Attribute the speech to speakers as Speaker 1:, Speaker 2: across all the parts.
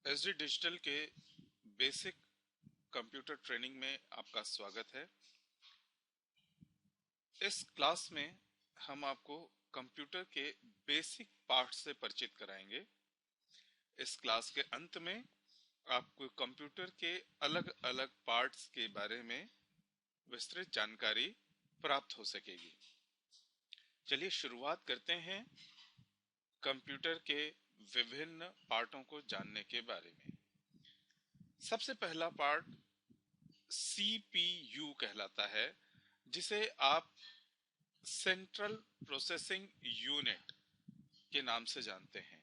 Speaker 1: SD digital के basic computer training में आपका स्वागत है। इस क्लास में हम आपको कंप्यूटर के बेसिक पार्ट्स से परिचित कराएंगे। इस क्लास के अंत में आपको कंप्यूटर के अलग अलग पार्ट्स के बारे में विस्तृत जानकारी प्राप्त हो सकेगी। चलिए शुरुआत करते हैं कंप्यूटर के विभिन्न पार्टों को जानने के बारे में। सबसे पहला पार्ट सीपीयू कहलाता है, जिसे आप सेंट्रल प्रोसेसिंग यूनिट के नाम से जानते हैं।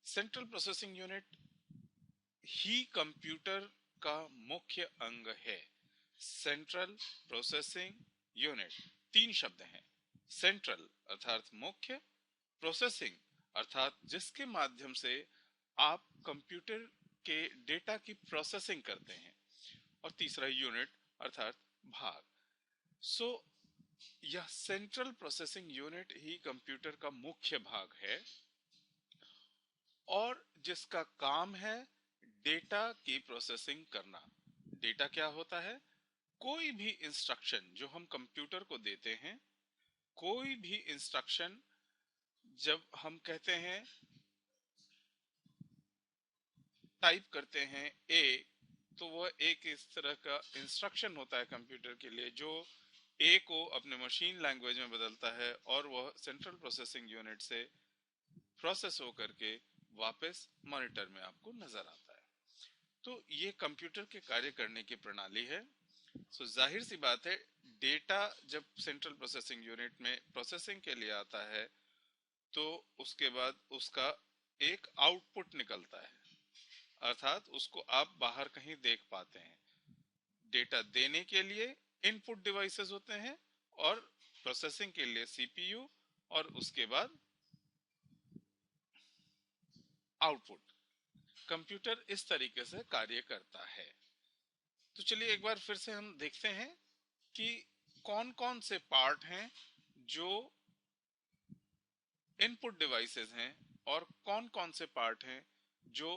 Speaker 1: सेंट्रल प्रोसेसिंग यूनिट ही कंप्यूटर का मुख्य अंग है। सेंट्रल प्रोसेसिंग यूनिट तीन शब्द हैं। सेंट्रल अर्थात मुख्य, प्रोसेसिंग अर्थात जिसके माध्यम से आप कंप्यूटर के डेटा की प्रोसेसिंग करते हैं, और तीसरा यूनिट अर्थात भाग। यह सेंट्रल प्रोसेसिंग यूनिट ही कंप्यूटर का मुख्य भाग है और जिसका काम है डेटा की प्रोसेसिंग करना। डेटा क्या होता है? कोई भी इंस्ट्रक्शन जो हम कंप्यूटर को देते हैं, कोई भी इंस्ट्रक्शन जब हम कहते हैं, टाइप करते हैं ए, तो वह एक इस तरह का इंस्ट्रक्शन होता है कंप्यूटर के लिए, जो ए को अपने मशीन लैंग्वेज में बदलता है और वह सेंट्रल प्रोसेसिंग यूनिट से प्रोसेस होकर के वापस मॉनिटर में आपको नजर आता है। तो ये कंप्यूटर के कार्य करने की प्रणाली है। जाहिर सी बात है, डेटा जब सेंट्रल प्रोसेसिंग यूनिट में प्रोसेसिंग के लिए आता है तो उसके बाद उसका एक आउटपुट निकलता है, अर्थात उसको आप बाहर कहीं देख पाते हैं। डेटा देने के लिए इनपुट डिवाइसेस होते हैं और प्रोसेसिंग के लिए सीपीयू, और उसके बाद आउटपुट। कंप्यूटर इस तरीके से कार्य करता है। तो चलिए एक बार फिर से हम देखते हैं कि कौन कौन से पार्ट हैं जो इनपुट डिवाइसेस हैं और कौन कौन से पार्ट हैं जो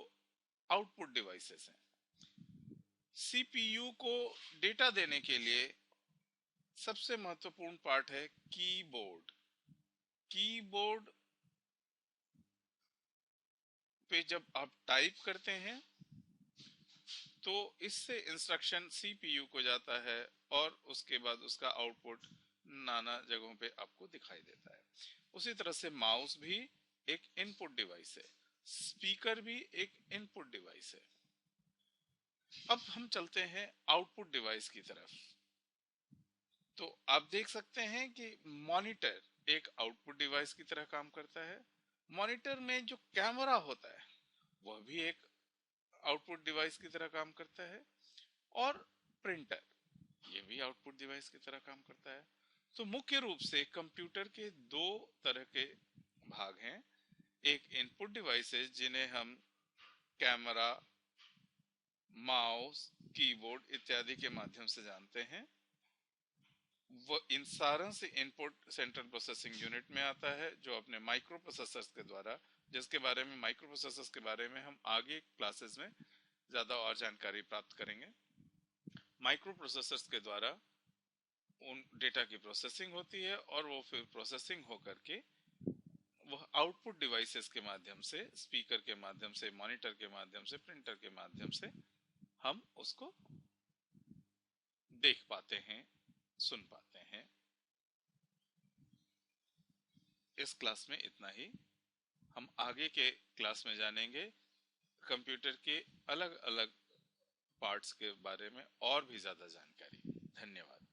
Speaker 1: आउटपुट डिवाइसेस हैं। सीपीयू को डेटा देने के लिए सबसे महत्वपूर्ण पार्ट है कीबोर्ड। कीबोर्ड पे जब आप टाइप करते हैं तो इससे इंस्ट्रक्शन सीपीयू को जाता है और उसके बाद उसका आउटपुट नाना जगहों पे आपको दिखाई देता है। उसी तरह से माउस भी एक इनपुट डिवाइस है, स्पीकर भी एक इनपुट डिवाइस है। अब हम चलते हैं आउटपुट डिवाइस की तरफ। तो आप देख सकते हैं कि मॉनिटर एक आउटपुट डिवाइस की तरह काम करता है। मॉनिटर में जो कैमरा होता है वह भी एक आउटपुट डिवाइस की तरह काम करता है, और प्रिंटर ये भी आउटपुट डिवाइस की तरह काम करता है। तो मुख्य रूप से कंप्यूटर के दो तरह के भाग हैं। एक इनपुट डिवाइसेस जिन्हें हम कैमरा, माउस, कीबोर्ड इत्यादि के माध्यम से जानते हैं। वो इन सारों से इनपुट सेंट्रल प्रोसेसिंग यूनिट में आता है, जो अपने माइक्रो प्रोसेसर्स के द्वारा, जिसके बारे में माइक्रो प्रोसेसर्स के बारे में हम आगे क्लासेस में ज्यादा और जानकारी प्राप्त करेंगे। माइक्रो प्रोसेसर्स के द्वारा उन डेटा की प्रोसेसिंग होती है और वो फिर प्रोसेसिंग होकर के वह आउटपुट डिवाइसेस के माध्यम से, स्पीकर के माध्यम से, मॉनिटर के माध्यम से, प्रिंटर के माध्यम से हम उसको देख पाते हैं, सुन पाते हैं। इस क्लास में इतना ही। हम आगे के क्लास में जानेंगे कंप्यूटर के अलग अलग पार्ट्स के बारे में और भी ज्यादा जानकारी। धन्यवाद।